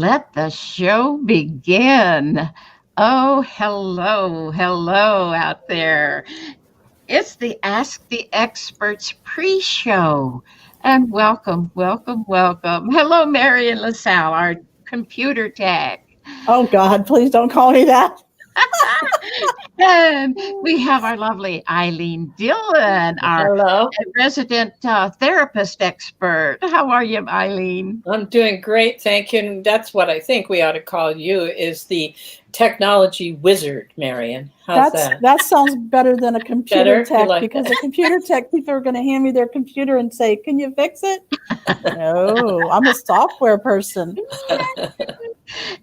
let the show begin. Oh, hello out there. It's the Ask the Experts pre-show. And welcome. Hello, Marian LaSalle, our computer tech. Oh, God, please don't call me that. And we have our lovely Ilene Dillon, our Hello. resident therapist expert. How are you, Ilene? I'm doing great, thank you. And that's what I think we ought to call you, is the technology wizard, Marian. How's that? That sounds better than a computer Better? You tech, like because that? a computer tech, people are going to hand me their computer and say, can you fix it? No, I'm a software person.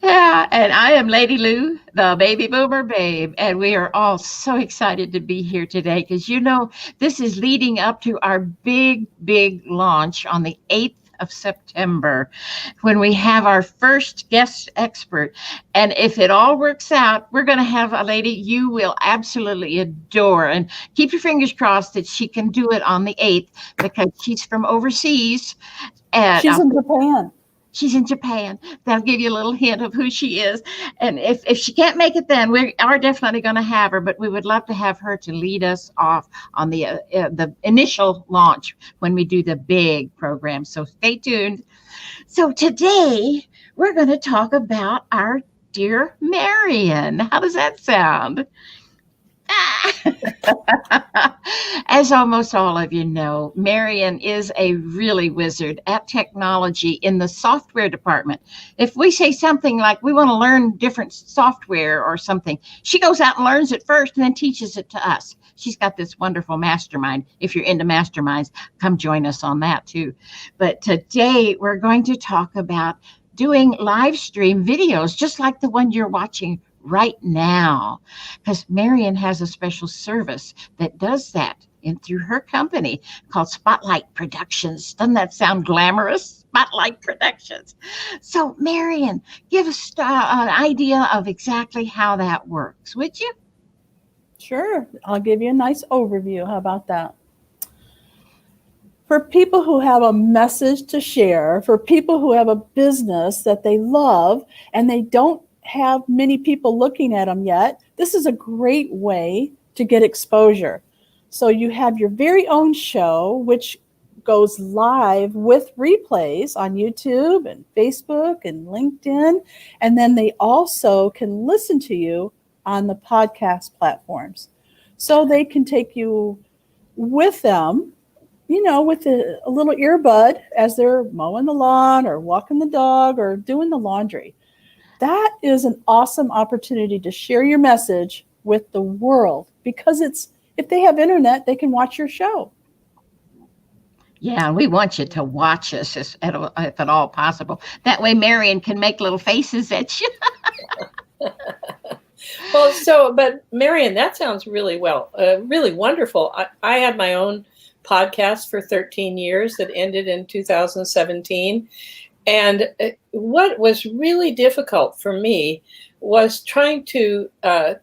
Yeah, and I am Lady Lou, the baby boomer babe, and we are all so excited to be here today because this is leading up to our big launch on the 8th of September when we have our first guest expert. And if it all works out, we're going to have a lady you will absolutely adore, and keep your fingers crossed that she can do it on the 8th because she's from overseas. And She's in Japan. She's in Japan. That'll give you a little hint of who she is. And if she can't make it, then we are definitely going to have her. But we would love to have her to lead us off on the initial launch when we do the big program. So stay tuned. So today we're going to talk about our dear Marian. How does that sound? As almost all of you know, Marian is a really wizard at technology in the software department. If we say something like we want to learn different software or something, she goes out and learns it first and then teaches it to us. She's got this wonderful mastermind. If you're into masterminds, come join us on that too. But today we're going to talk about doing live stream videos, just like the one you're watching right now, because Marian has a special service that does that through her company called Spotlight Productions. Doesn't that sound glamorous? Spotlight Productions. So Marian, give us an idea of exactly how that works, would you? Sure. I'll give you a nice overview. How about that? For people who have a message to share, for people who have a business that they love and they don't have many people looking at them yet, this is a great way to get exposure. So you have your very own show, which goes live with replays on YouTube and Facebook and LinkedIn. And then they also can listen to you on the podcast platforms. So they can take you with them, with a little earbud as they're mowing the lawn or walking the dog or doing the laundry. That is an awesome opportunity to share your message with the world, because if they have internet, they can watch your show. Yeah, we want you to watch us if at all possible. That way Marian can make little faces at you. Well, but Marian, that sounds really really wonderful. I had my own podcast for 13 years that ended in 2017. And what was really difficult for me was trying to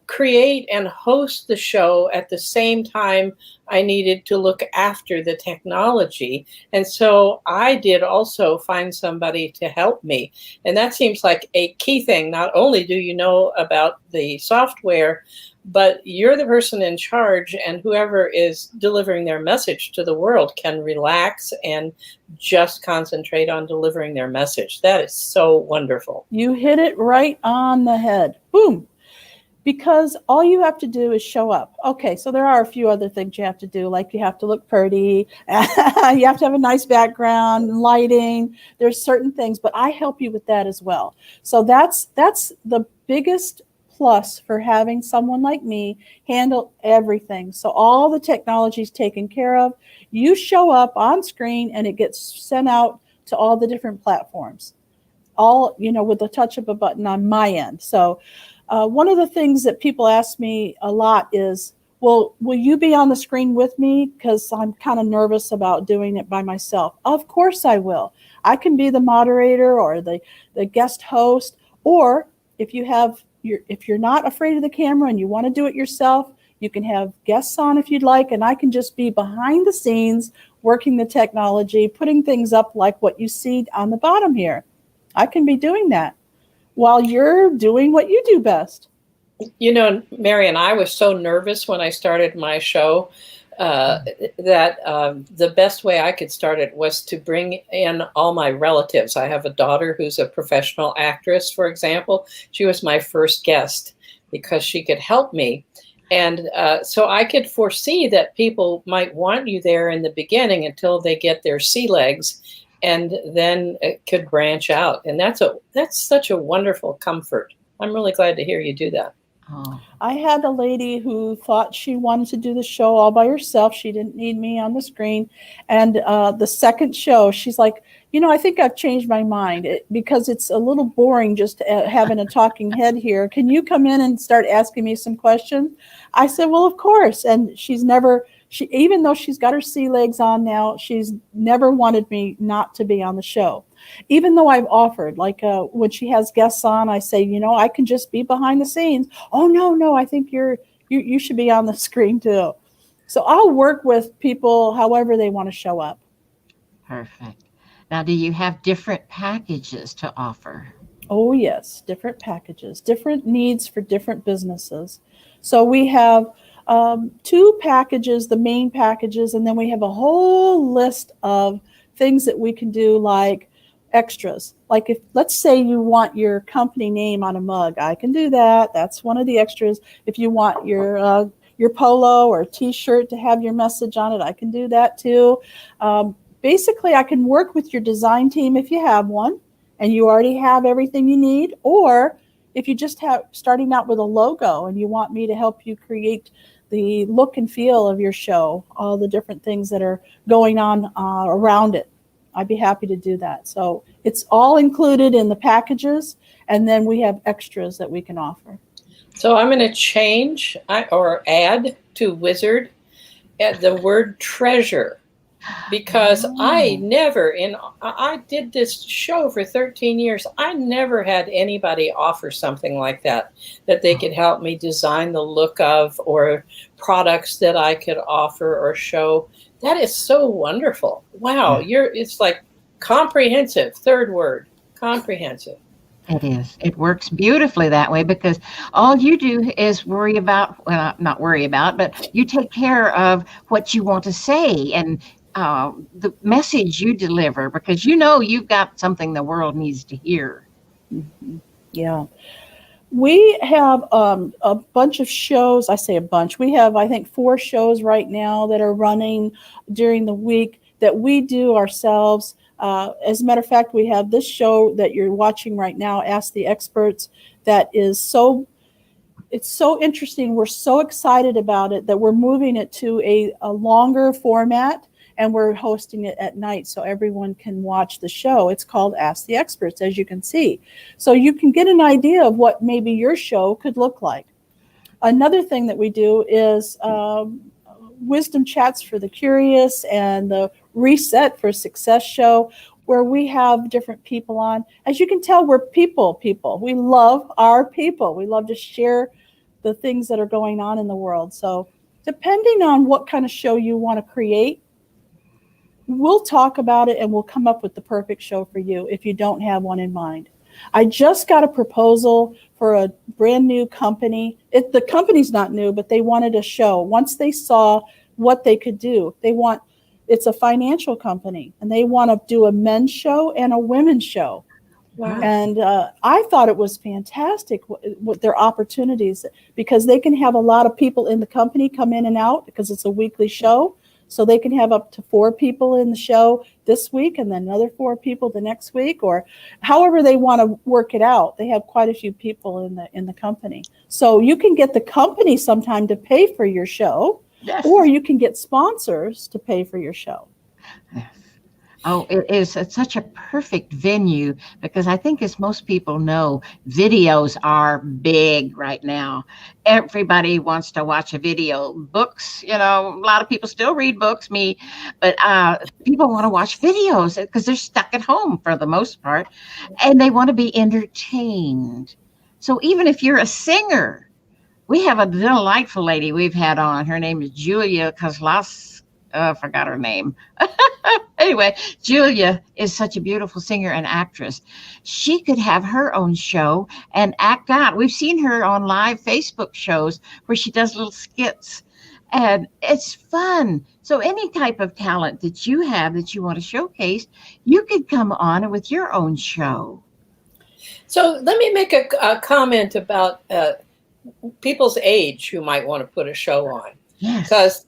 create and host the show at the same time I needed to look after the technology. And so I did also find somebody to help me. And that seems like a key thing. Not only do you know about the software, but you're the person in charge, and whoever is delivering their message to the world can relax and just concentrate on delivering their message. That is so wonderful. You hit it right on the head. Boom. Because all you have to do is show up. Okay, so there are a few other things you have to do, like you have to look pretty, you have to have a nice background, lighting. There's certain things, but I help you with that as well. So that's the biggest plus for having someone like me handle everything. So all the technology is taken care of. You show up on screen and it gets sent out to all the different platforms, all, with the touch of a button on my end. So one of the things that people ask me a lot is, well, will you be on the screen with me? Because I'm kind of nervous about doing it by myself. Of course I will. I can be the moderator or the guest host, or if you're not afraid of the camera and you want to do it yourself, you can have guests on if you'd like, and I can just be behind the scenes working the technology, putting things up like what you see on the bottom here. I can be doing that. while you're doing what you do best. You know, Marian, I was so nervous when I started my show that the best way I could start it was to bring in all my relatives. I have a daughter who's a professional actress, for example. She was my first guest because she could help me. And so I could foresee that people might want you there in the beginning until they get their sea legs, and then it could branch out. And that's such a wonderful comfort. I'm really glad to hear you do that. Oh. I had a lady who thought she wanted to do the show all by herself. She didn't need me on the screen. And the second show, she's like, I think I've changed my mind because it's a little boring just having a talking head here. Can you come in and start asking me some questions? I said, well, of course. And even though she's got her sea legs on now, she's never wanted me not to be on the show. Even though I've offered, like when she has guests on, I say, I can just be behind the scenes. Oh, no, I think you should be on the screen too. So I'll work with people however they want to show up. Perfect. Now, do you have different packages to offer? Oh, yes, different packages, different needs for different businesses. So we have 2 packages, the main packages, and then we have a whole list of things that we can do, like extras. Like if, let's say you want your company name on a mug, I can do that. That's one of the extras. If you want your polo or t-shirt to have your message on it, I can do that too. Basically, I can work with your design team if you have one and you already have everything you need, or if you just have starting out with a logo and you want me to help you create the look and feel of your show, all the different things that are going on around it, I'd be happy to do that. So it's all included in the packages, and then we have extras that we can offer. So I'm going to change or add to Wizard the word treasure, because I did this show for 13 years. I never had anybody offer something like that they could help me design the look of, or products that I could offer or show. That is so wonderful. Wow. It's like comprehensive. Third word, comprehensive. It is. It works beautifully that way, because all you do is not worry about, but you take care of what you want to say and the message you deliver, because you've got something the world needs to hear. Mm-hmm. Yeah. We have a bunch of shows. I say a bunch. We have, I think, 4 shows right now that are running during the week that we do ourselves. As a matter of fact, we have this show that you're watching right now, Ask the Experts, that is it's so interesting. We're so excited about it that we're moving it to a longer format, and we're hosting it at night so everyone can watch the show. It's called Ask the Experts, as you can see. So you can get an idea of what maybe your show could look like. Another thing that we do is Wisdom Chats for the Curious and the Reset for Success show, where we have different people on. As you can tell, we're people. We love our people. We love to share the things that are going on in the world. So depending on what kind of show you want to create, we'll talk about it and we'll come up with the perfect show for you if you don't have one in mind. I just got a proposal for a brand new company. The company's not new, but they wanted a show. Once they saw what they could do, it's a financial company, and they want to do a men's show and a women's show. Wow. And I thought it was fantastic with their opportunities, because they can have a lot of people in the company come in and out, because it's a weekly show. So they can have up to 4 people in the show this week and then another 4 people the next week, or however they want to work it out. They have quite a few people in the company. So you can get the company sometime to pay for your show, yes, or you can get sponsors to pay for your show. Yes. Oh, it's such a perfect venue, because I think, as most people know, videos are big right now. Everybody wants to watch a video. Books, a lot of people still read books, but people want to watch videos because they're stuck at home for the most part, and they want to be entertained. So even if you're a singer, we have a delightful lady we've had on. Her name is Julia Kozlowski. I forgot her name. Anyway, Julia is such a beautiful singer and actress. She could have her own show and act out. We've seen her on live Facebook shows where she does little skits, and it's fun. So, any type of talent that you have that you want to showcase, you could come on with your own show. So let me make a comment about people's age who might want to put a show on. Yes. Because,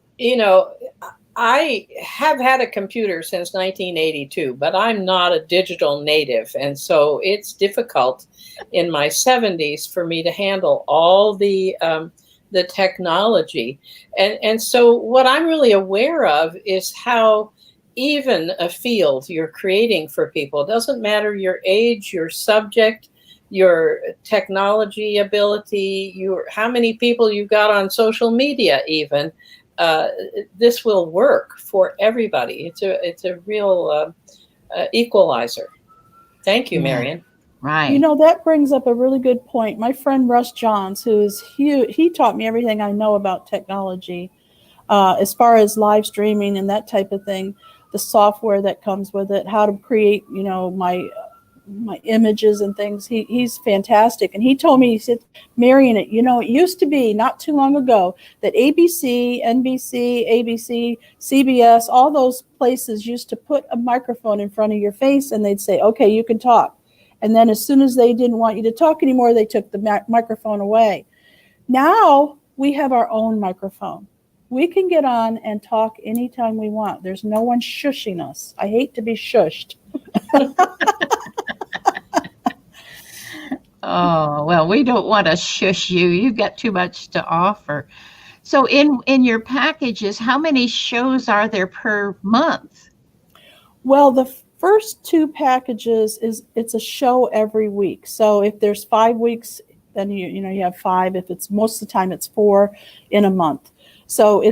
I have had a computer since 1982, but I'm not a digital native. And so it's difficult in my 70s for me to handle all the technology. And so what I'm really aware of is how even a field you're creating for people. It doesn't matter your age, your subject, your technology ability, how many people you've got on social media even. This will work for everybody. It's a real equalizer. Thank you, Marian. Right. That brings up a really good point. My friend Russ Johns, who's huge, he taught me everything I know about technology, as far as live streaming and that type of thing, the software that comes with it, how to create, my images and things. He's fantastic. And he told me, he said, Marian, it used to be not too long ago that ABC, NBC, ABC, CBS, all those places used to put a microphone in front of your face and they'd say, okay, you can talk. And then as soon as they didn't want you to talk anymore, they took the microphone away. Now we have our own microphone. We can get on and talk anytime we want. There's no one shushing us. I hate to be shushed. Oh, well, we don't want to shush you. You've got too much to offer. So in your packages, how many shows are there per month? Well, the first two packages it's a show every week. So if there's 5 weeks, then you have 5. If it's most of the time, it's 4 in a month. So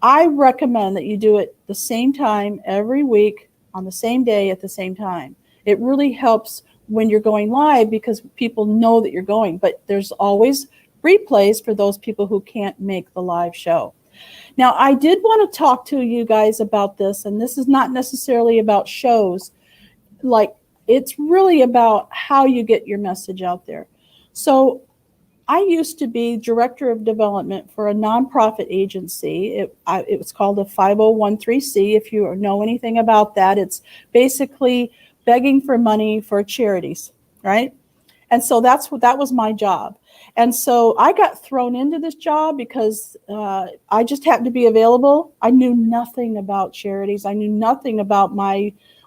I recommend that you do it the same time every week on the same day at the same time. It really helps when you're going live because people know that you're going, but there's always replays for those people who can't make the live show. Now, I did want to talk to you guys about this, and this is not necessarily about shows. It's really about how you get your message out there. So I used to be director of development for a nonprofit agency. It was called a 5013C. If you know anything about that, it's basically begging for money for charities, right? And so that was my job. And so I got thrown into this job because I just happened to be available. I knew nothing about charities. I knew nothing about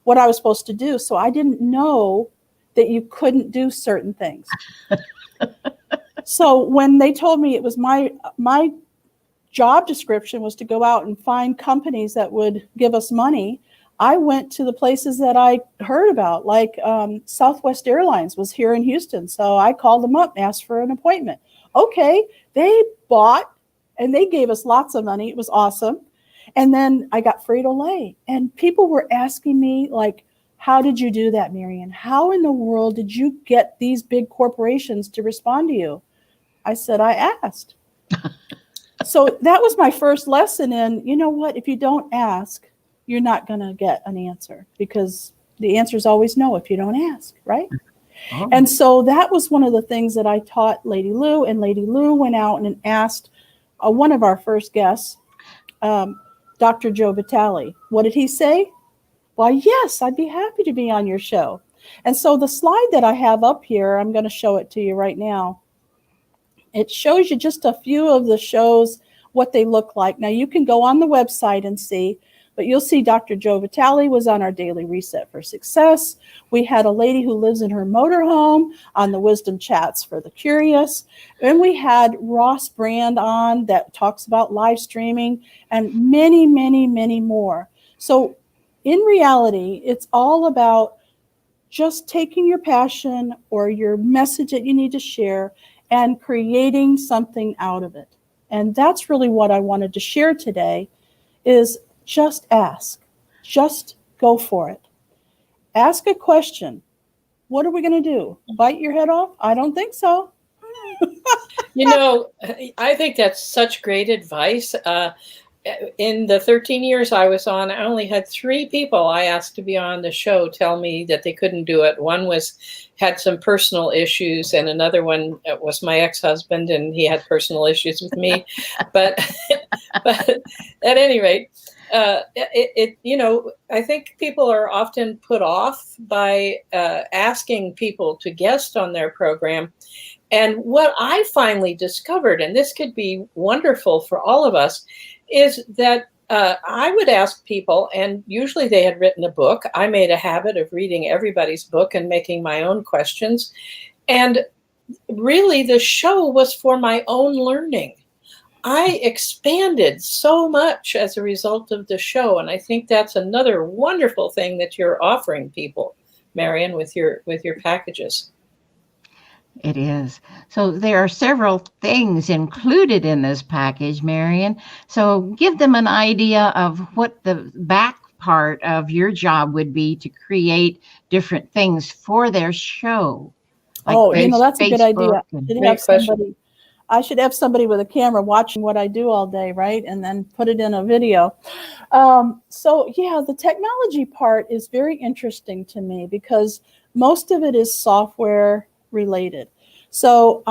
what I was supposed to do. So I didn't know that you couldn't do certain things. So when they told me it was my job description was to go out and find companies that would give us money, I went to the places that I heard about, like Southwest Airlines was here in Houston. So I called them up, asked for an appointment. Okay, they bought and they gave us lots of money. It was awesome. And then I got Frito-Lay, and people were asking me, like, how did you do that, Marian? How in the world did you get these big corporations to respond to you? I said, I asked. So that was my first lesson in, you know what, if you don't ask, you're not going to get an answer, because the answer is always no if you don't ask, right? Oh. And so that was one of the things that I taught Lady Lou, and Lady Lou went out and asked one of our first guests, Dr. Joe Vitale. What did he say? Why, yes, I'd be happy to be on your show. And so the slide that I have up here, I'm going to show it to you right now. It shows you just a few of the shows, what they look like. Now, you can go on the website and see, but you'll see Dr. Joe Vitale was on our Daily Reset for Success. We had a lady who lives in her motorhome on the Wisdom Chats for the Curious. And we had Ross Brand on that talks about live streaming, and many, many, many more. So in reality, it's all about just taking your passion or your message that you need to share and creating something out of it. And that's really what I wanted to share today, is just ask. Just go for it. Ask a question. What are we going to do? Bite your head off? I don't think so. You know, I think that's such great advice. in the 13 years I was on, I only had 3 people I asked to be on the show tell me that they couldn't do it. One had some personal issues, and another one was my ex-husband, and he had personal issues with me. But but at any rate, I think people are often put off by asking people to guest on their program. And what I finally discovered, and this could be wonderful for all of us, is that I would ask people, and usually they had written a book. I made a habit of reading everybody's book and making my own questions. And really, the show was for my own learning. I expanded so much as a result of the show. And I think that's another wonderful thing that you're offering people, Marian, with your packages. It is. So there are several things included in this package, Marian. So give them an idea of what the back part of your job would be to create different things for their show. Like that's a good idea. I should have somebody with a camera watching what I do all day, right? And then put it in a video. The technology part is very interesting to me because most of it is software related. So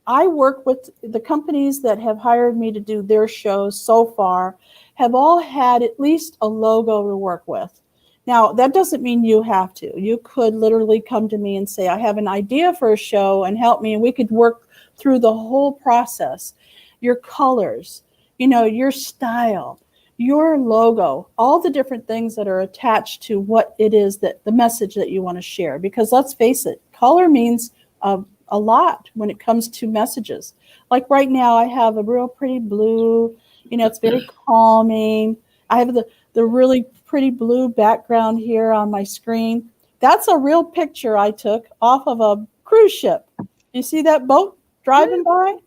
I work with the companies that have hired me to do their shows so far have all had at least a logo to work with. Now, that doesn't mean you have to. You could literally come to me and say, I have an idea for a show and help me, and we could work through the whole process. Your colors, your style, your logo, all the different things that are attached to what it is that the message that you want to share. Because let's face it, color means a lot when it comes to messages. Like right now, I have a real pretty blue, it's very calming. I have the really pretty blue background here on my screen. That's a real picture I took off of a cruise ship. You see that boat driving by?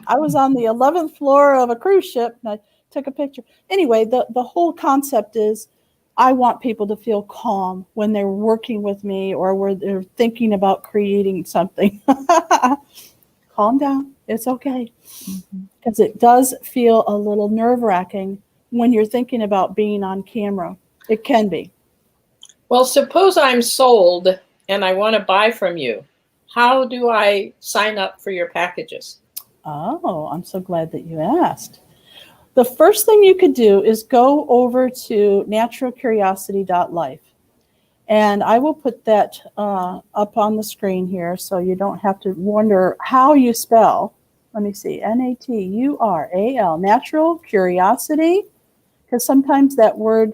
I was on the 11th floor of a cruise ship and I took a picture. Anyway, the whole concept is I want people to feel calm when they're working with me or where they're thinking about creating something. Calm down. It's okay. Because it does feel a little nerve-wracking when you're thinking about being on camera. It can be. Well, suppose I'm sold and I want to buy from you. How do I sign up for your packages? Oh, I'm so glad that you asked. The first thing you could do is go over to naturalcuriosity.life. And I will put that up on the screen here so you don't have to wonder how you spell. Let me see, Natural, Natural Curiosity, because sometimes that word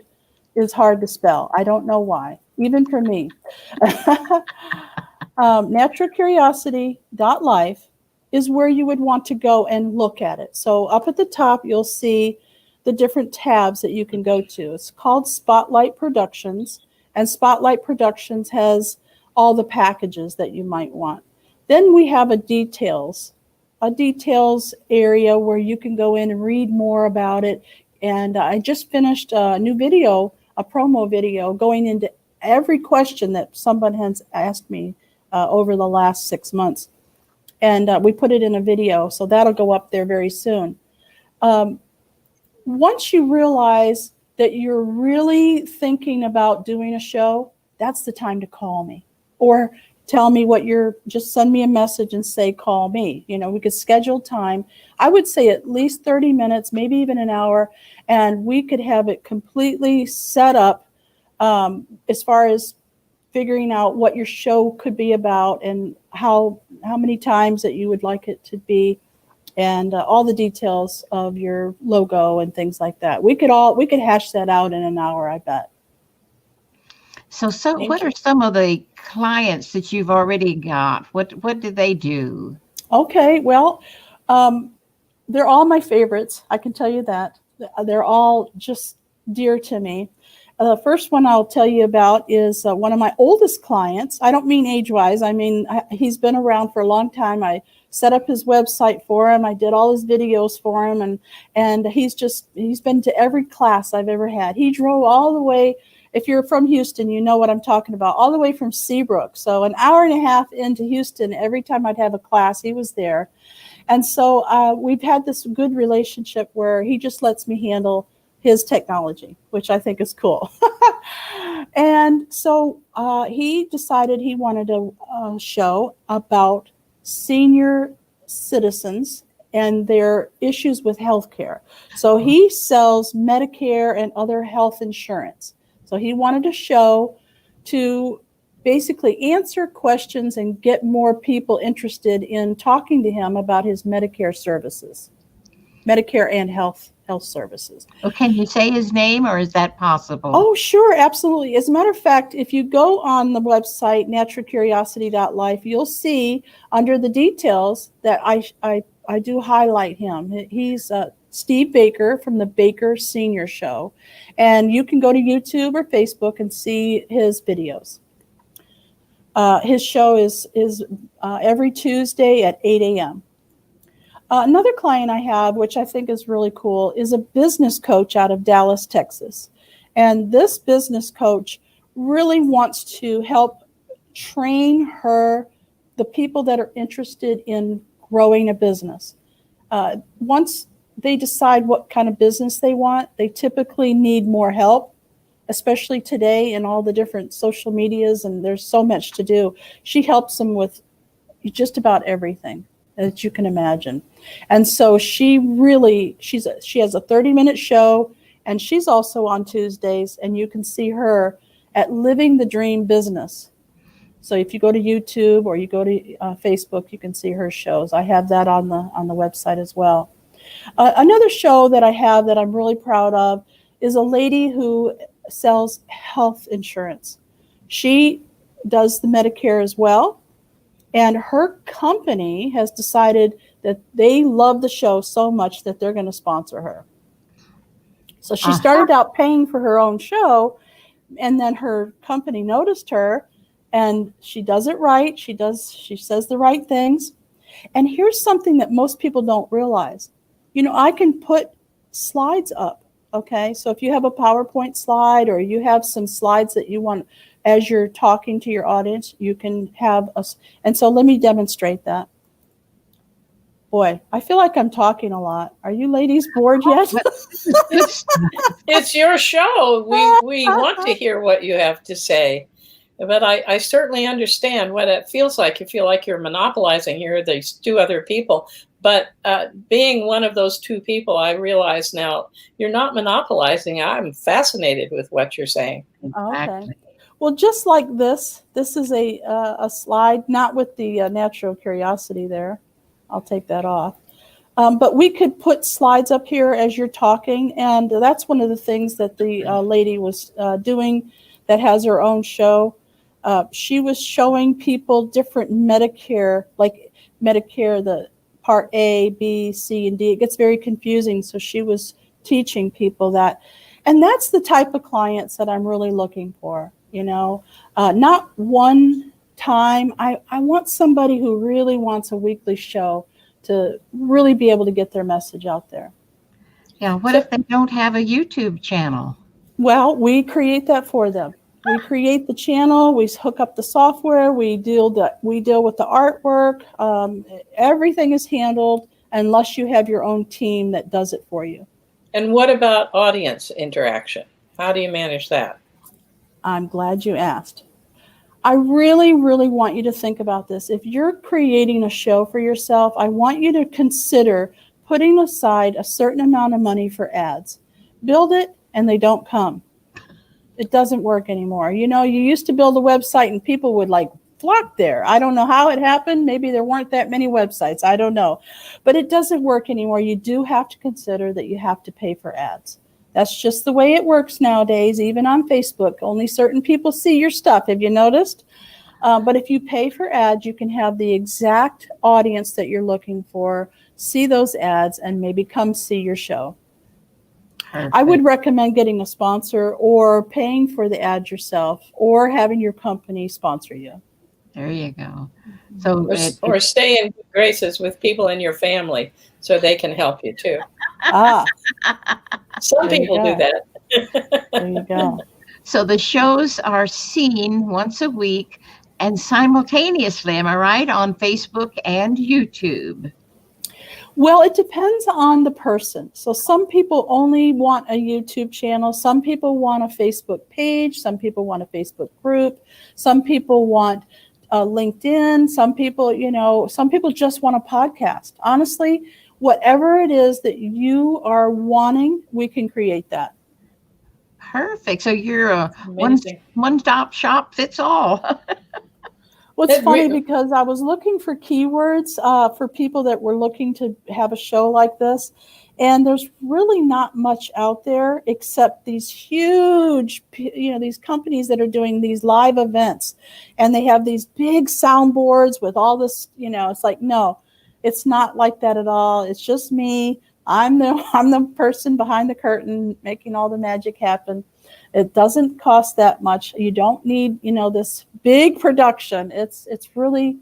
is hard to spell. I don't know why, even for me. Naturalcuriosity.life is where you would want to go and look at it. So up at the top, you'll see the different tabs that you can go to. It's called Spotlight Productions, and Spotlight Productions has all the packages that you might want. Then we have a details area where you can go in and read more about it. And I just finished a new video, a promo video, going into every question that someone has asked me over the last 6 months. And we put it in a video, so that'll go up there very soon. Once you realize that you're really thinking about doing a show, that's the time to call me. Or tell me just send me a message and say, call me. We could schedule time. I would say at least 30 minutes, maybe even an hour, and we could have it completely set up as far as figuring out what your show could be about and how many times that you would like it to be, and all the details of your logo and things like that. We could hash that out in an hour, I bet. So what are some of the clients that you've already got? What do they do? Okay, well, they're all my favorites. I can tell you that. They're all just dear to me. The first one I'll tell you about is one of my oldest clients. I don't mean age-wise. I mean, he's been around for a long time. I set up his website for him. I did all his videos for him. And he's been to every class I've ever had. He drove all the way if you're from Houston, you know what I'm talking about, all the way from Seabrook. So an hour and a half into Houston, every time I'd have a class, he was there. And so we've had this good relationship where he just lets me handle his technology, which I think is cool. And so he decided he wanted a show about senior citizens and their issues with healthcare. So he sells Medicare and other health insurance. So he wanted a show to basically answer questions and get more people interested in talking to him about his Medicare services, Medicare and health services. Well, can you say his name, or is that possible? Oh, sure, absolutely. As a matter of fact, if you go on the website, naturalcuriosity.life, you'll see under the details that I do highlight him. He's Steve Baker from the Baker Senior Show. And you can go to YouTube or Facebook and see his videos. His show is every Tuesday at 8 a.m. Another client I have, which I think is really cool, is a business coach out of Dallas, Texas. And this business coach really wants to help train the people that are interested in growing a business. Once they decide what kind of business they want, they typically need more help, especially today in all the different social medias, and there's so much to do. She helps them with just about everything that you can imagine. And so she has a 30-minute show, and she's also on Tuesdays, and you can see her at Living the Dream Business. So if you go to YouTube or you go to Facebook, you can see her shows. I have that on the website as well. Another show that I have that I'm really proud of is a lady who sells health insurance. She does the Medicare as well. And her company has decided that they love the show so much that they're going to sponsor her. So she started out paying for her own show, and then her company noticed her, and she does it right. She says the right things. And here's something that most people don't realize. I can put slides up, okay? So if you have a PowerPoint slide or you have some slides that you want, as you're talking to your audience, you can have and so let me demonstrate that. Boy, I feel like I'm talking a lot. Are you ladies bored yet? It's your show. We want to hear what you have to say. But I certainly understand what it feels like. You feel like you're monopolizing here these two other people. But being one of those two people, I realize now you're not monopolizing. I'm fascinated with what you're saying. Okay. Well, just like this is a slide, not with the natural curiosity there. I'll take that off. But we could put slides up here as you're talking, and that's one of the things that the lady was doing that has her own show. She was showing people different Medicare, like Medicare, the Part A, B, C, and D. It gets very confusing, so she was teaching people that. And that's the type of clients that I'm really looking for. Not one time. I want somebody who really wants a weekly show to really be able to get their message out there. Yeah. What if they don't have a YouTube channel? Well, we create that for them. We create the channel. We hook up the software. We deal with the artwork. Everything is handled unless you have your own team that does it for you. And what about audience interaction? How do you manage that? I'm glad you asked. I really, really want you to think about this. If you're creating a show for yourself, I want you to consider putting aside a certain amount of money for ads. Build it and they don't come. It doesn't work anymore. You used to build a website and people would flock there. I don't know how it happened. Maybe there weren't that many websites. I don't know. But it doesn't work anymore. You do have to consider that you have to pay for ads. That's just the way it works nowadays, even on Facebook. Only certain people see your stuff. Have you noticed? But if you pay for ads, you can have the exact audience that you're looking for, see those ads, and maybe come see your show. Perfect. I would recommend getting a sponsor or paying for the ad yourself or having your company sponsor you. There you go. So or stay in good graces with people in your family so they can help you too. Ah. Some people do that. There you go. So the shows are seen once a week and simultaneously, am I right, on Facebook and YouTube? Well, it depends on the person. So some people only want a YouTube channel. Some people want a Facebook page. Some people want a Facebook group. Some people want LinkedIn. Some people just want a podcast. Honestly, whatever it is that you are wanting, we can create that. Perfect. So you're a Amazing. one-stop shop fits all. Well, it's That funny re- because I was looking for keywords for people that were looking to have a show like this. And there's really not much out there except these huge, these companies that are doing these live events. And they have these big soundboards with all this, it's like, no, it's not like that at all. It's just me. I'm the person behind the curtain making all the magic happen. It doesn't cost that much. You don't need, this big production. It's really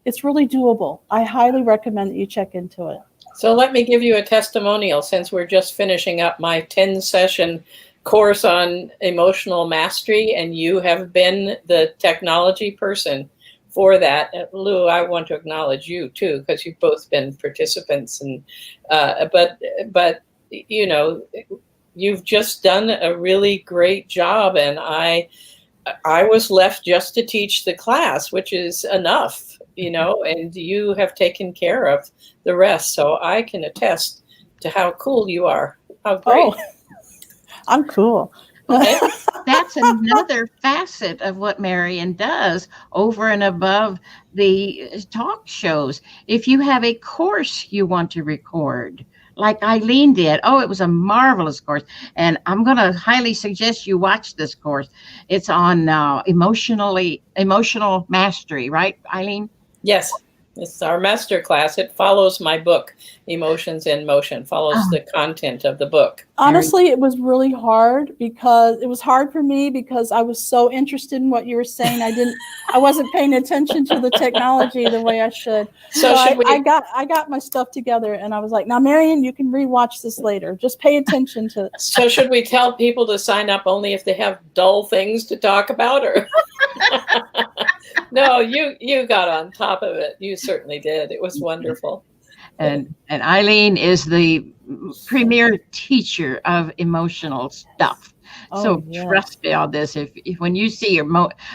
doable. I highly recommend that you check into it. So let me give you a testimonial, since we're just finishing up my 10-session course on emotional mastery, and you have been the technology person for that. Lou, I want to acknowledge you too, because you've both been participants, and but you've just done a really great job, and I was left just to teach the class, which is enough, and you have taken care of the rest. So I can attest to how cool you are. How great. Oh, I'm cool. Okay. That's another facet of what Marian does over and above the talk shows. If you have a course you want to record, like Ilene did. Oh, it was a marvelous course. And I'm going to highly suggest you watch this course. It's on emotional mastery, right, Ilene? Yes. It's our master class. It follows my book, Emotions in Motion, follows the content of the book. Honestly, it was really hard because it was hard for me because I was so interested in what you were saying. I wasn't paying attention to the technology the way I should. So I got my stuff together and I was like, now, Marian, you can rewatch this later. Just pay attention to it. So should we tell people to sign up only if they have dull things to talk about, or? No, you got on top of it. You certainly did. It was wonderful. And Ilene is the premier teacher of emotional stuff. So trust me on this. If when you see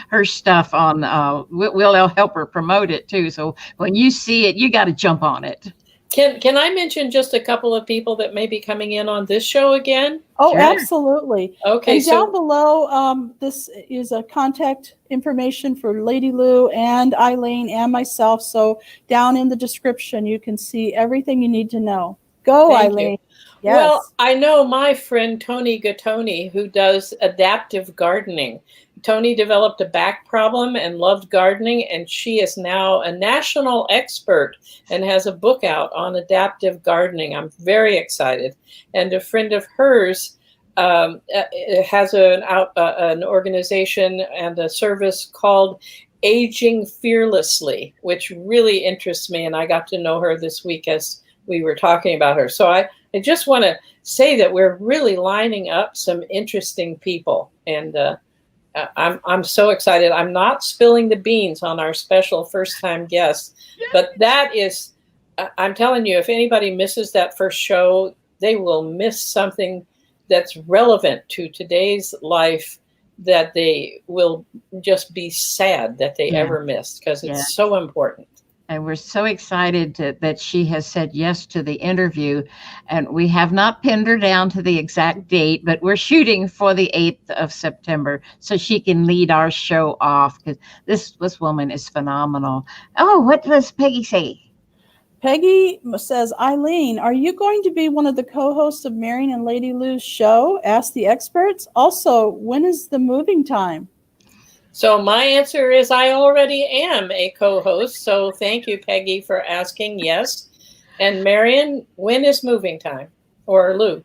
her stuff on, we'll help her promote it too. So when you see it, you got to jump on it. Can I mention just a couple of people that may be coming in on this show again? Oh, Sure. Absolutely. Okay. And down below, this is a contact information for Lady Lou and Ilene and myself. So down in the description, you can see everything you need to know. Go, Thank Ilene. you. Yes. Well, I know my friend Tony Gattoni, who does adaptive gardening. Tony developed a back problem and loved gardening, and she is now a national expert and has a book out on adaptive gardening. I'm very excited. And a friend of hers has an organization and a service called Aging Fearlessly, which really interests me, and I got to know her this week as we were talking about her. So I just want to say that we're really lining up some interesting people, and I'm so excited. I'm not spilling the beans on our special first-time guest, but that is, I'm telling you, if anybody misses that first show, they will miss something that's relevant to today's life, that they will just be sad that they ever missed, because it's so important. And we're so excited that she has said yes to the interview. And we have not pinned her down to the exact date, but we're shooting for the 8th of September so she can lead our show off, because this woman is phenomenal. Oh, what does Peggy say? Peggy says, Ilene, are you going to be one of the co-hosts of Marian and Lady Lou's show? Ask the experts. Also, when is the moving time? So my answer is I already am a co-host. So thank you, Peggy, for asking. Yes. And Marian, when is moving time? Or Lou?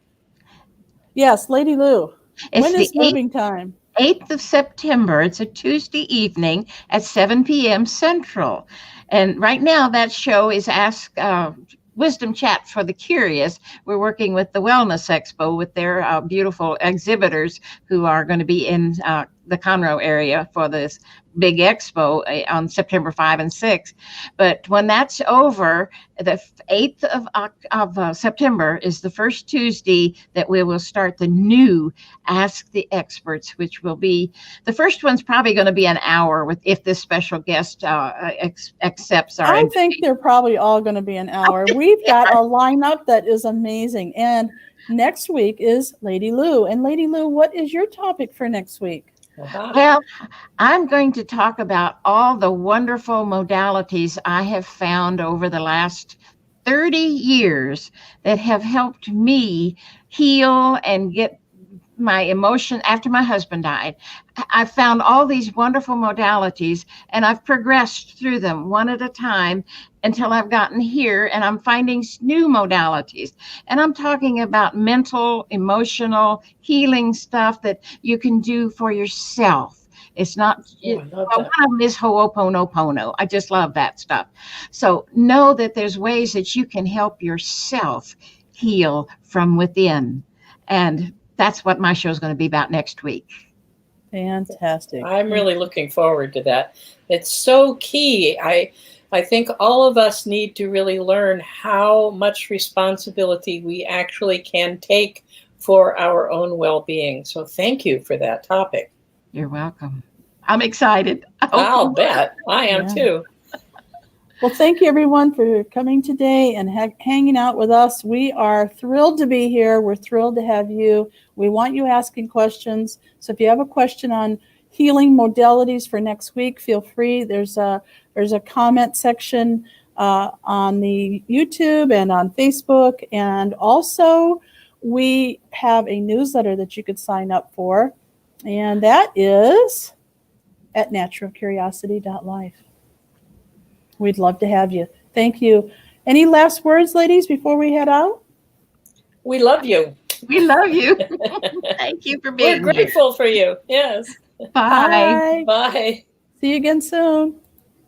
Yes, Lady Lou. It's when is moving time? 8th of September. It's a Tuesday evening at 7 p.m. Central. And right now that show is wisdom chat for the curious. We're working with the Wellness Expo with their beautiful exhibitors who are going to be in the Conroe area for this big expo on September 5 and 6. But when that's over, the 8th of September is the first Tuesday that we will start the new Ask the Experts, which will be, the first one's probably going to be an hour with, if this special guest accepts our I invitation. think they're probably all going to be an hour. We've got a lineup that is amazing. And next week is Lady Lou. And Lady Lou, what is your topic for next week? Well, I'm going to talk about all the wonderful modalities I have found over the last 30 years that have helped me heal and get my emotion after my husband died. I found all these wonderful modalities and I've progressed through them one at a time until I've gotten here, and I'm finding new modalities. And I'm talking about mental, emotional, healing stuff that you can do for yourself. It's not, one of them is Ho'oponopono. I just love that stuff. So know that there's ways that you can help yourself heal from within. And that's what my show is going to be about next week. Fantastic. I'm really looking forward to that. It's so key. I think all of us need to really learn how much responsibility we actually can take for our own well-being. So thank you for that topic. You're welcome. I'm excited. I'll bet. I am too. Well, thank you everyone for coming today and hanging out with us. We are thrilled to be here. We're thrilled to have you. We want you asking questions. So if you have a question on healing modalities for next week, feel free. There's a comment section on the YouTube and on Facebook. And also we have a newsletter that you could sign up for. And that is at naturalcuriosity.life. We'd love to have you. Thank you. Any last words, ladies, before we head out? We love you. We love you. Thank you for being here. We're grateful for you. Yes. Bye. Bye. See you again soon.